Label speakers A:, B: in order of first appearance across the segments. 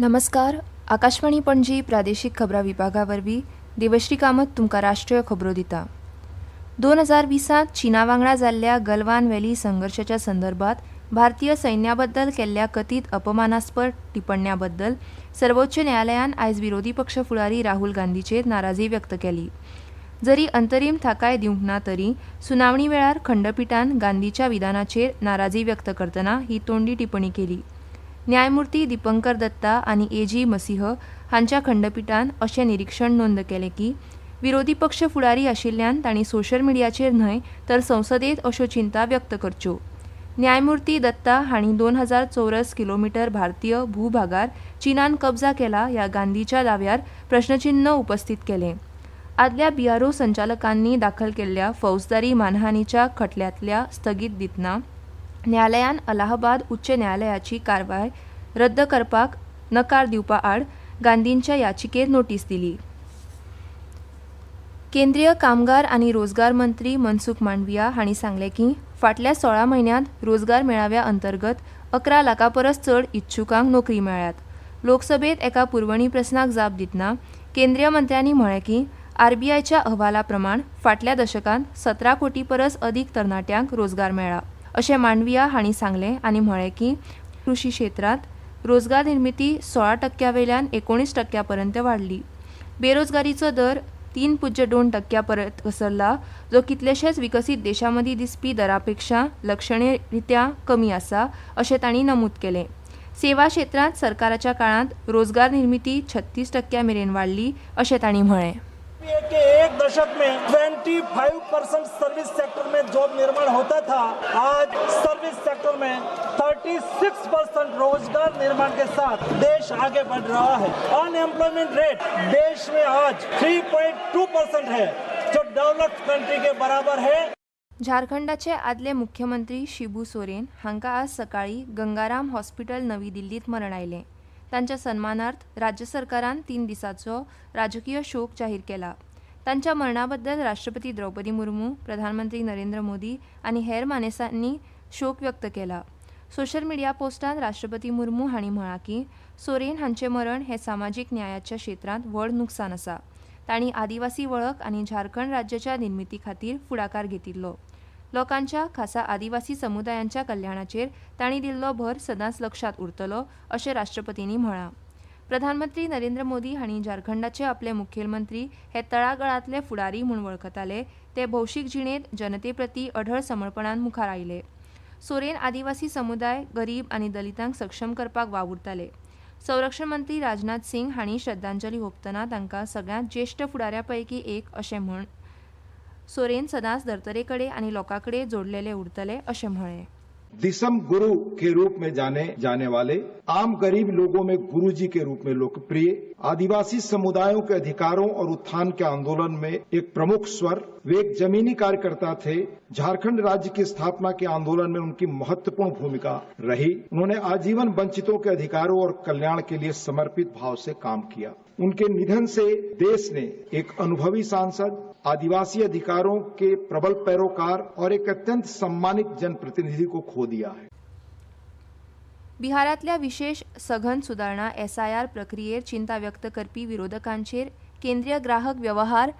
A: नमस्कार. आकाशवाणी पणजी प्रादेशीक खबरां विभागा वरवीं देवश्री कामत तुमकां राष्ट्रीय खबरो दिता. 2020 चीना वांगडा जाल्ल्या गलवान व्हॅली संघर्शाच्या संदर्भात भारतीय सैन्याबद्दल केल्ल्या कथीत अपमानास्पद टिप्पण्या बद्दल सर्वोच्च न्यायालयान आयज विरोधी पक्ष फुडारी राहुल गांधीचेर नाराजी व्यक्त केली. जरी अंतरीम थाकाय दिवंक ना तरी सुनावणी वेळार खंडपीठान गांधीच्या विधानाचेर नाराजी व्यक्त करतना ही तोंडी टिप्पणी केली. न्यायमूर्ती दीपंकर दत्ता आनी ए.जी. मसीह हांच्या खंडपीठान अशें निरीक्षण नोंद केलें की विरोधी पक्ष फुडारी आशिल्ल्यान तांणी सोशल मिडियाचेर न्हय तर संसदेत अश्यो चिंता व्यक्त करच्यो. न्यायमूर्ती दत्ता हांणी 2000 चौरस किलोमीटर भारतीय भूभागार चीनान कब्जा केला ह्या गांधीच्या दाव्यार प्रश्नचिन्ह उपस्थित केलें. आदल्या बीआरओ संचालकांनी दाखल केल्ल्या फौजदारी मानहानीच्या खटल्यांतल्या स्थगीत दितना न्यायालयान अलाहाबाद उच्च न्यायालयाची कारवाय रद्द करपाक नकार दिवपा आड गांधींच्या याचिकेर नोटीस दिली. केंद्रीय कामगार आनी रोजगार मंत्री मनसुख मांडविया हांणी सांगलें की फाटल्या 16 म्हयन्यांत रोजगार मेळाव्या अंतर्गत 11 लाखां परस चड इच्छुकांक नोकरी मेळ्ळ्यात. लोकसभेत एका पुरवणी प्रस्नाक जाप दितना केंद्रीय मंत्र्यांनी म्हळें की आरबीआयच्या अहवाला प्रमाण फाटल्या दशकांत 17 कोटी परस अदीक तरणाट्यांक रोजगार मेळ्ळा अशें मांडविया हांणी सांगलें आनी म्हळें की कृशी क्षेत्रांत रोजगार निर्मिती 16% वयल्यान 19% पर्यंत वाडली. बेरोजगारीचो दर 3.2% पर्यंत घसरला, जो कितलेशेच विकसीत देशांमदी दिसपी दरा पेक्षा लक्षणीयरित्या कमी आसा अशें तांणी नमूद केलें. सेवा क्षेत्रांत सरकाराच्या काळांत रोजगार निर्मिती 36% मेरेन वाडली अशें तांणी म्हळें.
B: के एक दशक में 25% सर्विस सेक्टर में जॉब निर्माण होता था. आज सर्विस सेक्टर में 36% रोजगार निर्माण के साथ देश आगे बढ़ रहा है. अनएम्प्लॉयमेंट रेट देश में आज 3.2% है, जो डेवलप्ड कंट्री के बराबर है.
A: झारखंडाचे आदले मुख्यमंत्री शिबू सोरेन हांकां आज सकाळी गंगाराम हॉस्पिटल नवी दिल्लीत मरण आयलें. तांच्या सन्मानार्थ राज्य सरकारान 3 दिसांचो राजकीय शोक जाहीर केला. तांच्या मरणा बद्दल राष्ट्रपती द्रौपदी मुर्मू, प्रधानमंत्री नरेंद्र मोदी आनी हेर मानेसांनी शोक व्यक्त केला. सोशल मिडिया पोस्टांत राष्ट्रपती मुर्मू हांणी म्हळां की सोरेन हांचें मरण हें सामाजीक न्यायाच्या क्षेत्रांत व्हड नुकसान आसा. तांणी आदिवासी वळख आनी झारखंड राज्याच्या निर्मिती खातीर फुडाकार घेतिल्लो. लोकांच्या खासा आदिवासी समुदायांच्या कल्याणाचेर तांणी दिल्लो भर सदांच लक्षात उरतलो अशें राष्ट्रपतींनी म्हळां. प्रधानमंत्री नरेंद्र मोदी हांणी झारखंडाचे आपले मुखेलमंत्री हे तळागाळांतले फुडारी म्हूण वळखताले ते भौशीक जिणेंत जनते प्रती अढळ समर्पणान मुखार आयले. सोरेन आदिवासी समुदाय, गरीब आनी दलितांक सक्षम करपाक वावुरताले. संरक्षण मंत्री राजनाथ सिंग हांणी श्रद्धांजली ओंपतना तांकां सगळ्यांत ज्येश्ठ फुडाऱ्यां पैकी एक अशें म्हूण सोरेन सदांच धर्तरेकडेन आनी लोकांकडेन जोडलेले उरतले अशें म्हळें.
C: दिसम गुरु के रूप में जाने जाने वाले, आम गरीब लोगों में गुरुजी के रूप में लोकप्रिय, आदिवासी समुदायों के अधिकारों और उत्थान के आंदोलन में एक प्रमुख स्वर, वे एक जमीनी कार्यकर्ता थे. झारखंड राज्य की स्थापना के आंदोलन में उनकी महत्वपूर्ण भूमिका रही. उन्होंने आजीवन वंचितों के अधिकारों और कल्याण के लिए समर्पित भाव से काम किया. उनके निधन से देश ने एक अनुभवी सांसद, आदिवासी अधिकारों के प्रबल पैरोकार और एक अत्यंत सम्मानित जनप्रतिनिधि को खो दिया है.
A: बिहारांतल्या विशेष सघन सुदारणा SIR प्रक्रियेर चिंता व्यक्त करपी विरोधकांचेर केंद्रीय ग्राहक वेवहार,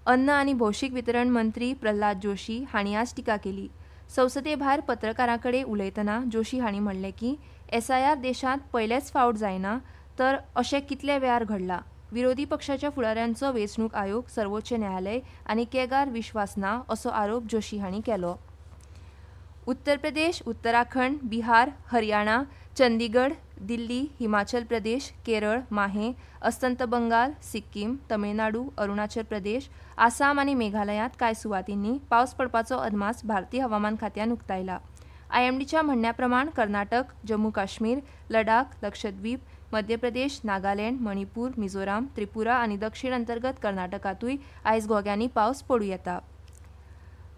A: अन्न आनी भौशीक वितरण मंत्री प्रल्हाद जोशी हांणी आज टिका केली. संसदे भायर पत्रकारां कडेन उलयतना जोशी हांणी म्हणलें की SIR देशांत पयलेच फावट जायना तर अशें कितले वेळार घडलां. विरोधी पक्षाच्या फुडाऱ्यांचो वेंचणूक आयोग, सर्वोच्च न्यायालय आनी केगार विश्वास ना असो आरोप जोशी हांणी केलो. उत्तर प्रदेश, उत्तराखंड, बिहार, हरियाणा, चंदीगड, दिल्ली, हिमाचल प्रदेश, केरळ, माहे, अस्तंत बंगाल, सिक्कीम, तमिळनाडू, अरुणाचल प्रदेश, आसाम आनी मेघालयांत कांय सुवातींनी पावस पडपाचो अदमास भारतीय हवामान खात्यान उक्तायला. IMDच्या म्हणण्याप्रमाण कर्नाटक, जम्मू काश्मीर, लडाख, लक्षद्वीप, मध्य प्रदेश, नागालँड, मणिपूर, मिझोराम, त्रिपुरा आनी दक्षिण अंतर्गत कर्नाटकांतूय आयज घोग्यांनी पावस पडूं येता.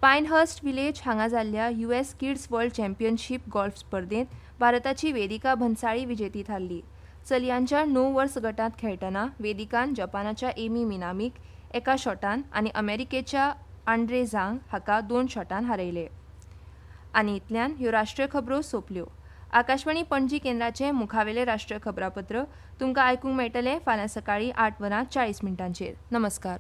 A: पायनहर्स्ट विलेज हांगा जाल्ल्या US kids world championship golf स्पर्धेंत भारताची वेदिका भंसाळी विजेती थारली. चलयांच्या 9 वर्स गटांत खेळटना वेदिकान जपानाच्या एमी मिनामीक एका शॉटान आनी अमेरिकेच्या आंड्रे झांग हाका 2 शॉटान हारयले. आनी इतल्यान ह्यो राष्ट्रीय खबरो सोंपल्यो. आकाशवाणी पणजी केंद्राचे मुखावेले राष्ट्रीय खबरापत्र तुमकां आयकूंक मेळटलें फाल्यां सकाळीं 8:40 नमस्कार.